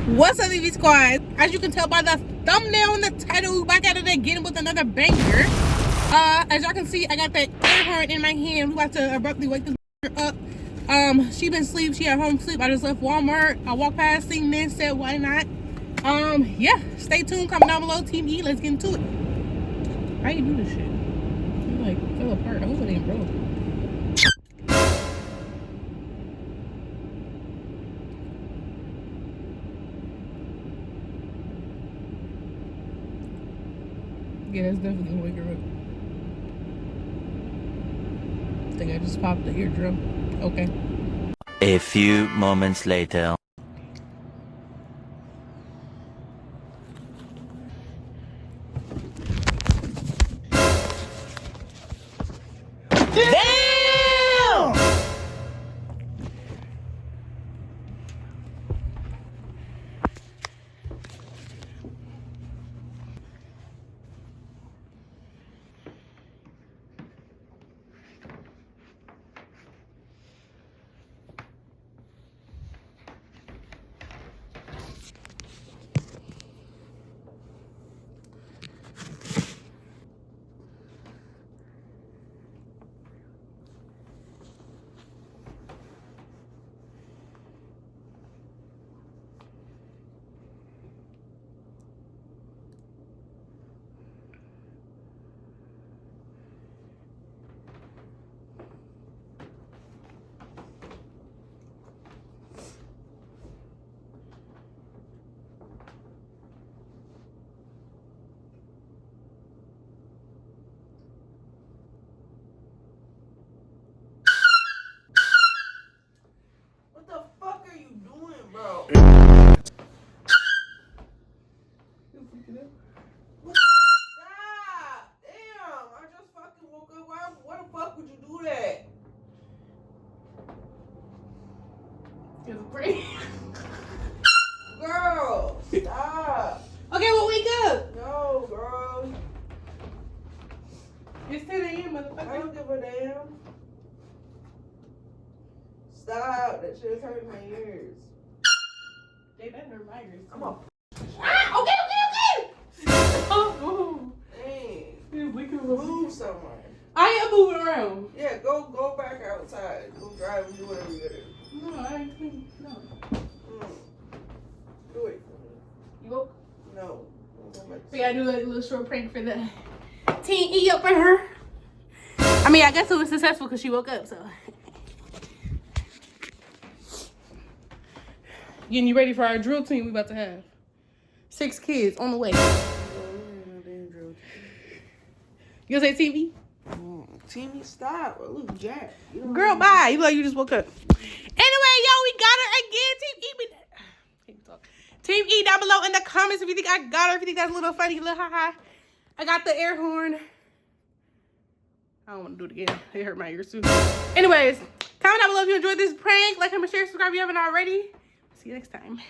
What's up, EV Squad? As you can tell by the thumbnail and the title, we back at it again with another banger. As y'all can see, I got that air horn in my hand. We about to abruptly wake this up. She been asleep. She at home sleep. I just left Walmart. I walked past, seen this, said why not. Yeah. Stay tuned. Comment down below. Team E. Let's get into it. How you do this shit? You like fell apart. I hope it ain't broke. Yeah, that's definitely gonna wake her up. I think I just popped the eardrum. Okay. A few moments later. Damn! What the fuck are you doing, bro? Stop! Damn! I just fucking woke up. Why the fuck would you do that? It's great. Girl, stop. Okay, well, wake up. No, girl. It's 10 a.m., I motherfucker. don't give a damn. Stop. That shit's hurting my ears. They that hurt my ears. I'm a Okay. Oh, dang. yeah, we can Move somewhere. I am moving around. Yeah, go back outside. Go drive and do whatever you gotta do. No, I ain't. No. Do it. You woke? No. Go back. We gotta do a little short prank for the Team E up in her. I mean, I guess it was successful because she woke up, so. Getting you ready for our drill team we about to have. 6 kids on the way. You gonna say Team E? Teamy, stop. Look, Jack. Girl, bye. You like you just woke up. Anyway, yo, we got her again. Team E down below in the comments if you think I got her. If you think that's a little funny, a little ha-ha. I got the air horn. I don't want to do it again. It hurt my ears too. Anyways, comment down below if you enjoyed this prank. Like, comment, share, subscribe if you haven't already. See you next time.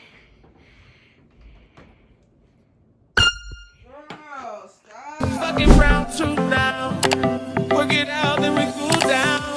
Girl, stop. Fucking round two now. Work it out, then we cool down.